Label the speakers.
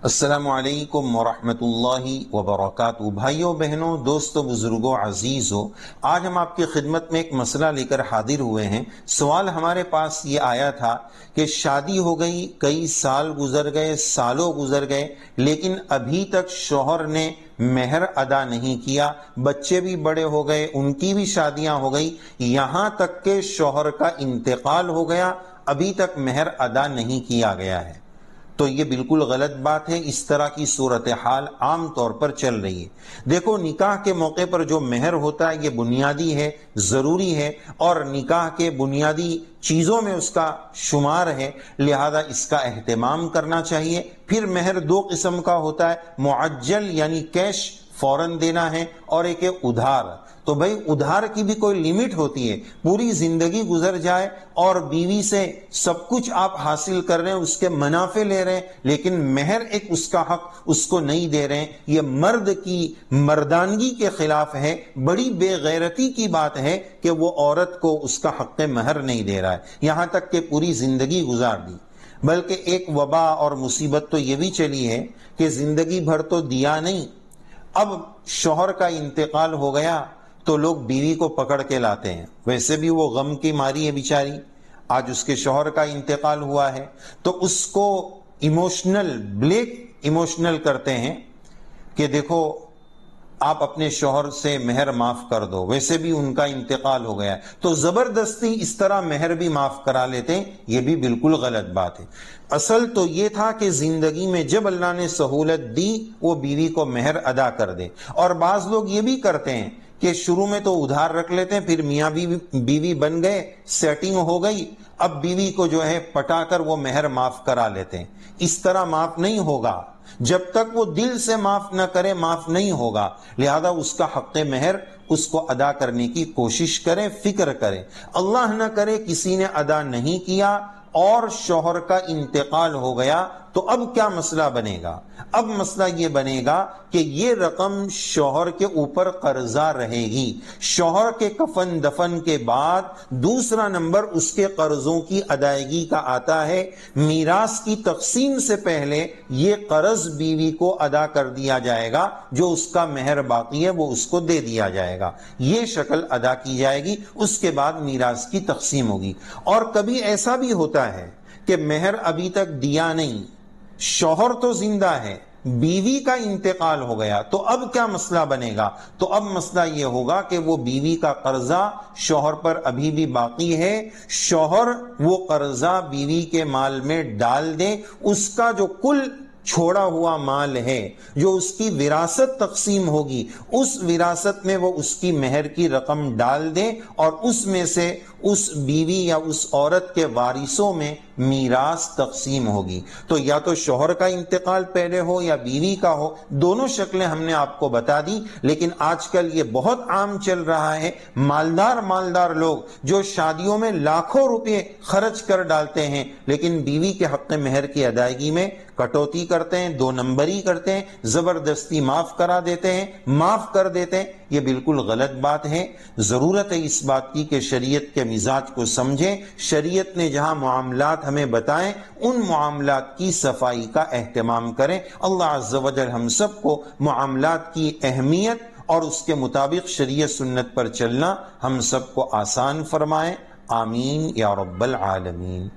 Speaker 1: السلام علیکم ورحمۃ اللہ وبرکاتہ۔ بھائیوں بہنوں، دوستوں، بزرگوں، عزیزوں، آج ہم آپ کی خدمت میں ایک مسئلہ لے کر حاضر ہوئے ہیں۔ سوال ہمارے پاس یہ آیا تھا کہ شادی ہو گئی، کئی سال گزر گئے، سالوں گزر گئے، لیکن ابھی تک شوہر نے مہر ادا نہیں کیا، بچے بھی بڑے ہو گئے، ان کی بھی شادیاں ہو گئی، یہاں تک کہ شوہر کا انتقال ہو گیا، ابھی تک مہر ادا نہیں کیا گیا ہے۔ تو یہ بالکل غلط بات ہے۔ اس طرح کی صورتحال عام طور پر چل رہی ہے۔ دیکھو، نکاح کے موقع پر جو مہر ہوتا ہے یہ بنیادی ہے، ضروری ہے، اور نکاح کے بنیادی چیزوں میں اس کا شمار ہے، لہذا اس کا اہتمام کرنا چاہیے۔ پھر مہر دو قسم کا ہوتا ہے، معجل یعنی کیش فوراً دینا ہے، اور ایک ہے ادھار۔ تو بھائی ادھار کی بھی کوئی لیمٹ ہوتی ہے، پوری زندگی گزر جائے اور بیوی سے سب کچھ آپ حاصل کر رہے ہیں، اس کے منافع لے رہے ہیں، لیکن مہر ایک اس کا حق اس کو نہیں دے رہے ہیں، یہ مرد کی مردانگی کے خلاف ہے۔ بڑی بے غیرتی کی بات ہے کہ وہ عورت کو اس کا حق مہر نہیں دے رہا ہے، یہاں تک کہ پوری زندگی گزار دی۔ بلکہ ایک وبا اور مصیبت تو یہ بھی چلی ہے کہ زندگی بھر تو دیا نہیں، اب شوہر کا انتقال ہو گیا تو لوگ بیوی کو پکڑ کے لاتے ہیں، ویسے بھی وہ غم کی ماری ہے بیچاری، آج اس کے شوہر کا انتقال ہوا ہے، تو اس کو ایموشنل کرتے ہیں کہ دیکھو آپ اپنے شوہر سے مہر معاف کر دو، ویسے بھی ان کا انتقال ہو گیا ہے، تو زبردستی اس طرح مہر بھی معاف کرا لیتے ہیں، یہ بھی بالکل غلط بات ہے۔ اصل تو یہ تھا کہ زندگی میں جب اللہ نے سہولت دی وہ بیوی کو مہر ادا کر دے۔ اور بعض لوگ یہ بھی کرتے ہیں کہ شروع میں تو ادھار رکھ لیتے ہیں، پھر میاں بیوی بن گئے، سیٹنگ ہو گئی، اب بیوی کو جو ہے پٹا کر وہ مہر معاف کرا لیتے ہیں۔ اس طرح معاف نہیں ہوگا، جب تک وہ دل سے معاف نہ کرے معاف نہیں ہوگا، لہذا اس کا حق مہر اس کو ادا کرنے کی کوشش کرے، فکر کرے۔ اللہ نہ کرے کسی نے ادا نہیں کیا اور شوہر کا انتقال ہو گیا تو اب کیا مسئلہ بنے گا؟ اب مسئلہ یہ بنے گا کہ یہ رقم شوہر کے اوپر قرضہ رہے گی۔ شوہر کے کفن دفن کے بعد دوسرا نمبر اس کے قرضوں کی ادائیگی کا آتا ہے۔ میراث کی تقسیم سے پہلے یہ قرض بیوی کو ادا کر دیا جائے گا، جو اس کا مہر باقی ہے وہ اس کو دے دیا جائے گا، یہ شکل ادا کی جائے گی، اس کے بعد میراث کی تقسیم ہوگی۔ اور کبھی ایسا بھی ہوتا ہے کہ مہر ابھی تک دیا نہیں، شوہر تو زندہ ہے، بیوی کا انتقال ہو گیا، تو اب کیا مسئلہ بنے گا؟ تو اب مسئلہ یہ ہوگا کہ وہ بیوی کا قرضہ شوہر پر ابھی بھی باقی ہے، شوہر وہ قرضہ بیوی کے مال میں ڈال دے، اس کا جو کل چھوڑا ہوا مال ہے، جو اس کی وراثت تقسیم ہوگی، اس وراثت میں وہ اس کی مہر کی رقم ڈال دے، اور اس میں سے اس بیوی یا اس عورت کے وارثوں میں میراث تقسیم ہوگی۔ تو یا تو شوہر کا انتقال پہلے ہو یا بیوی کا ہو، دونوں شکلیں ہم نے آپ کو بتا دی، لیکن آج کل یہ بہت عام چل رہا ہے۔ مالدار لوگ جو شادیوں میں لاکھوں روپے خرچ کر ڈالتے ہیں، لیکن بیوی کے حق مہر کی ادائیگی میں کٹوتی کرتے ہیں، دو نمبری کرتے ہیں، زبردستی معاف کرا دیتے ہیں، معاف کر دیتے ہیں، یہ بالکل غلط بات ہے۔ ضرورت ہے اس بات کی کہ شریعت کے مزاج کو سمجھیں، شریعت نے جہاں معاملات ہمیں بتائیں ان معاملات کی صفائی کا اہتمام کریں۔ اللہ عز و جل ہم سب کو معاملات کی اہمیت اور اس کے مطابق شریعت سنت پر چلنا ہم سب کو آسان فرمائے، آمین یا رب العالمین۔